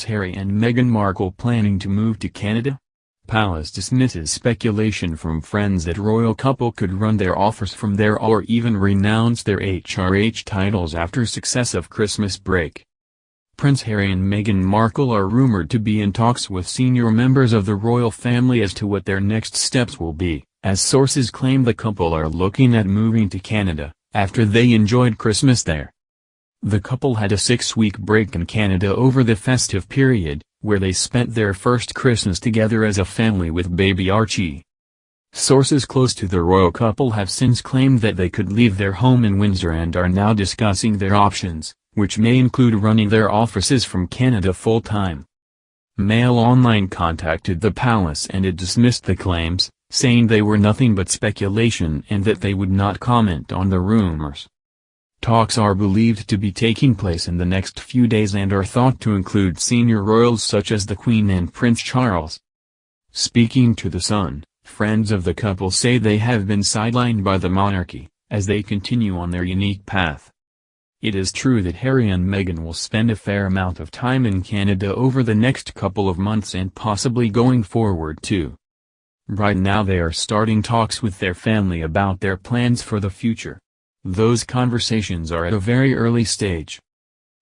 Harry and Meghan Markle planning to move to Canada? Palace dismisses speculation from friends that royal couple could run their offers from there or even renounce their HRH titles after successive Christmas break. Prince Harry and Meghan Markle are rumored to be in talks with senior members of the royal family as to what their next steps will be, as sources claim the couple are looking at moving to Canada, after they enjoyed Christmas there. The couple had a 6-week break in Canada over the festive period, where they spent their first Christmas together as a family with baby Archie. Sources close to the royal couple have since claimed that they could leave their home in Windsor and are now discussing their options, which may include running their offices from Canada full-time. Mail Online contacted the palace and it dismissed the claims, saying they were nothing but speculation and that they would not comment on the rumors. Talks are believed to be taking place in the next few days and are thought to include senior royals such as the Queen and Prince Charles. Speaking to The Sun, friends of the couple say they have been sidelined by the monarchy, as they continue on their unique path. It is true that Harry and Meghan will spend a fair amount of time in Canada over the next couple of months and possibly going forward too. Right now they are starting talks with their family about their plans for the future. Those conversations are at a very early stage.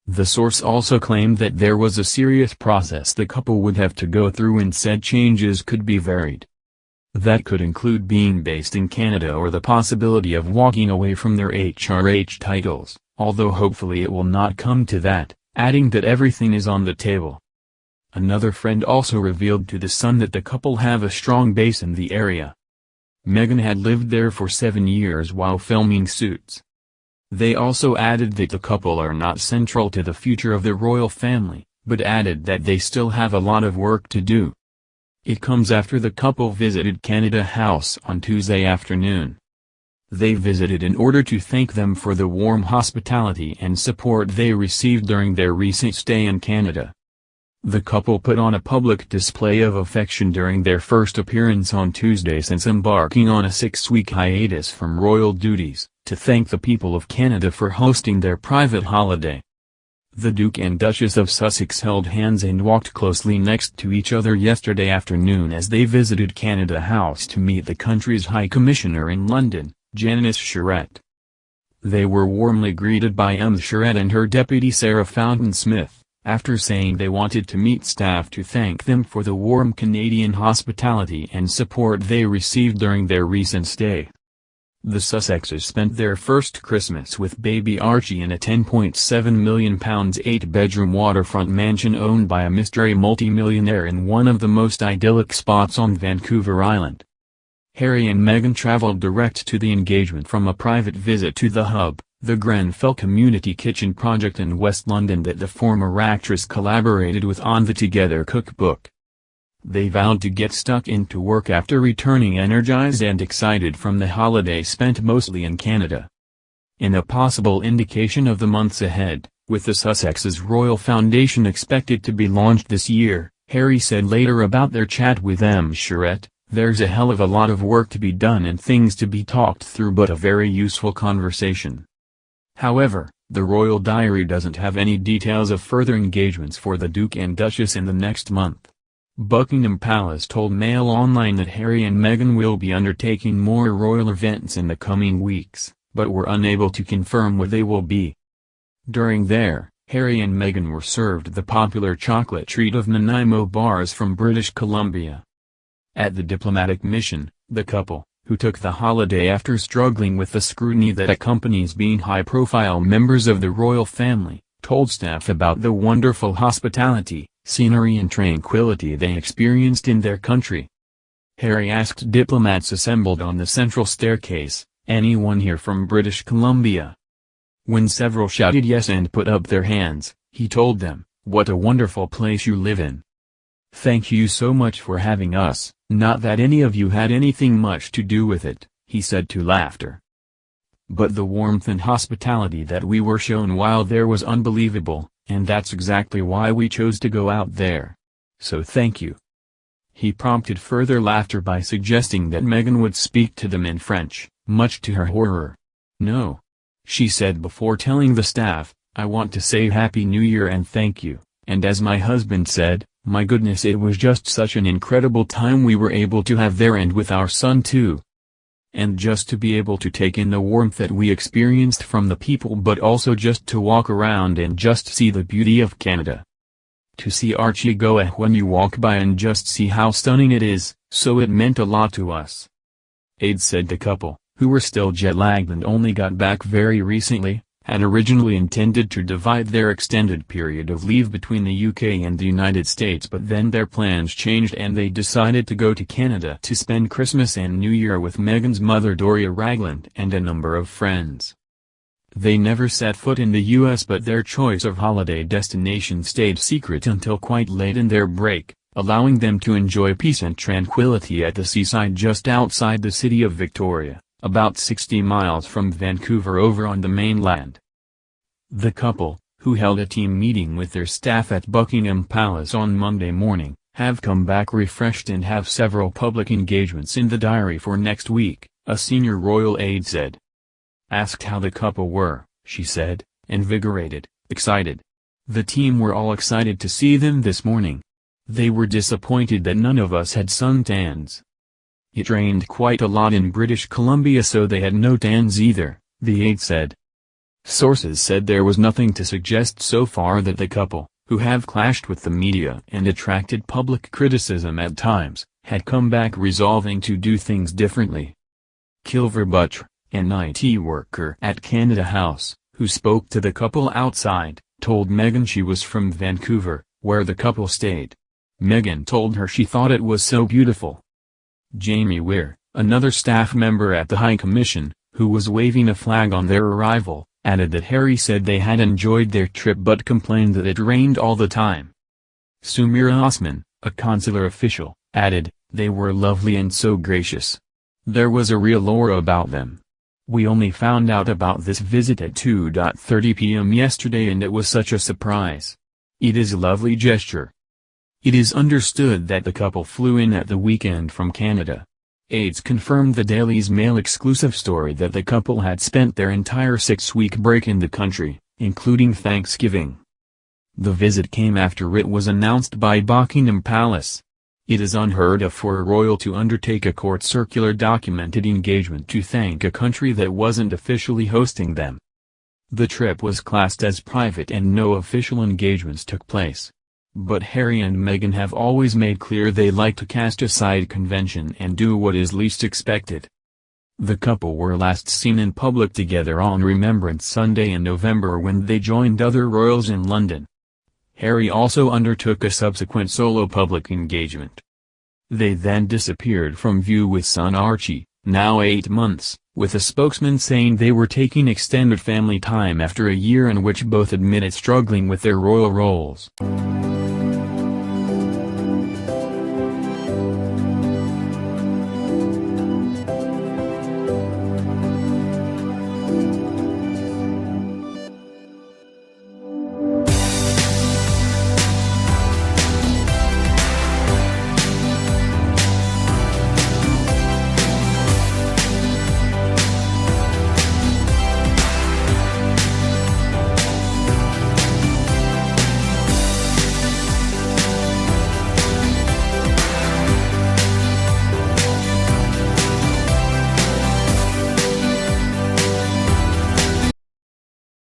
The source also claimed that there was a serious process the couple would have to go through and said changes could be varied. That could include being based in Canada or the possibility of walking away from their HRH titles, although hopefully it will not come to that, adding that everything is on the table. Another friend also revealed to The Sun that the couple have a strong base in the area. Meghan had lived there for 7 years while filming Suits. They also added that the couple are not central to the future of the royal family, but added that they still have a lot of work to do. It comes after the couple visited Canada House on Tuesday afternoon. They visited in order to thank them for the warm hospitality and support they received during their recent stay in Canada. The couple put on a public display of affection during their first appearance on Tuesday since embarking on a 6-week hiatus from royal duties, to thank the people of Canada for hosting their private holiday. The Duke and Duchess of Sussex held hands and walked closely next to each other yesterday afternoon as they visited Canada House to meet the country's High Commissioner in London, Janice Charette. They were warmly greeted by Ms. Charette and her deputy Sarah Fountain-Smith, after saying they wanted to meet staff to thank them for the warm Canadian hospitality and support they received during their recent stay. The Sussexes spent their first Christmas with baby Archie in a £10.7 million 8-bedroom waterfront mansion owned by a mystery multimillionaire in one of the most idyllic spots on Vancouver Island. Harry and Meghan travelled direct to the engagement from a private visit to The Hub, the Grenfell community kitchen project in West London that the former actress collaborated with on the Together cookbook. They vowed to get stuck into work after returning energized and excited from the holiday spent mostly in Canada. In a possible indication of the months ahead, with the Sussexes Royal Foundation expected to be launched this year, Harry said later about their chat with Ms. Charette, "There's a hell of a lot of work to be done and things to be talked through but a very useful conversation." However, the royal diary doesn't have any details of further engagements for the Duke and Duchess in the next month. Buckingham Palace told Mail Online that Harry and Meghan will be undertaking more royal events in the coming weeks, but were unable to confirm what they will be. During there, Harry and Meghan were served the popular chocolate treat of Nanaimo bars from British Columbia. At the diplomatic mission, the couple, who took the holiday after struggling with the scrutiny that accompanies being high-profile members of the royal family, told staff about the wonderful hospitality, scenery and tranquility they experienced in their country. Harry asked diplomats assembled on the central staircase, "Anyone here from British Columbia?" When several shouted yes and put up their hands, he told them, "What a wonderful place you live in. Thank you so much for having us, not that any of you had anything much to do with it," he said to Laughter. "But the warmth and hospitality that we were shown while there was unbelievable, and that's exactly why we chose to go out there. So thank you." He prompted further laughter by suggesting that Meghan would speak to them in French, much to her horror. "No," she said before telling the staff, "I want to say Happy New Year and thank you, And as my husband said, my goodness, it was just such an incredible time we were able to have there, and with our son too. And just to be able to take in the warmth that we experienced from the people, but also just to walk around and just see the beauty of Canada. To see Archie go when you walk by and just see how stunning it is, so it meant a lot to us. Aides said the couple, who were still jet-lagged and only got back very recently, had originally intended to divide their extended period of leave between the UK and the United States, but then their plans changed and they decided to go to Canada to spend Christmas and New Year with Meghan's mother Doria Ragland and a number of friends. They never set foot in the US, but their choice of holiday destination stayed secret until quite late in their break, allowing them to enjoy peace and tranquility at the seaside just outside the city of Victoria, about 60 miles from Vancouver over on the mainland. The couple, who held a team meeting with their staff at Buckingham Palace on Monday morning, have come back refreshed and have several public engagements in the diary for next week, a senior royal aide said. Asked how the couple were, she said, invigorated, excited. The team were all excited to see them this morning. They were disappointed that none of us had suntans. It rained quite a lot in British Columbia, so they had no tans either, the aide said. Sources said there was nothing to suggest so far that the couple, who have clashed with the media and attracted public criticism at times, had come back resolving to do things differently. Kilver Butcher, an IT worker at Canada House, who spoke to the couple outside, told Meghan she was from Vancouver, where the couple stayed. Meghan told her she thought it was so beautiful. Jamie Weir, another staff member at the High Commission, who was waving a flag on their arrival, added that Harry said they had enjoyed their trip but complained that it rained all the time. Sumira Osman, a consular official, added, "They were lovely and so gracious. There was a real aura about them. We only found out about this visit at 2:30 p.m. yesterday and it was such a surprise. It is a lovely gesture." It is understood that the couple flew in at the weekend from Canada. Aides confirmed the Daily's Mail exclusive story that the couple had spent their entire 6-week break in the country, including Thanksgiving. The visit came after it was announced by Buckingham Palace. It is unheard of for a royal to undertake a court-circular documented engagement to thank a country that wasn't officially hosting them. The trip was classed as private and no official engagements took place. But Harry and Meghan have always made clear they like to cast aside convention and do what is least expected. The couple were last seen in public together on Remembrance Sunday in November when they joined other royals in London. Harry also undertook a subsequent solo public engagement. They then disappeared from view with son Archie, now 8 months, with a spokesman saying they were taking extended family time after a year in which both admitted struggling with their royal roles.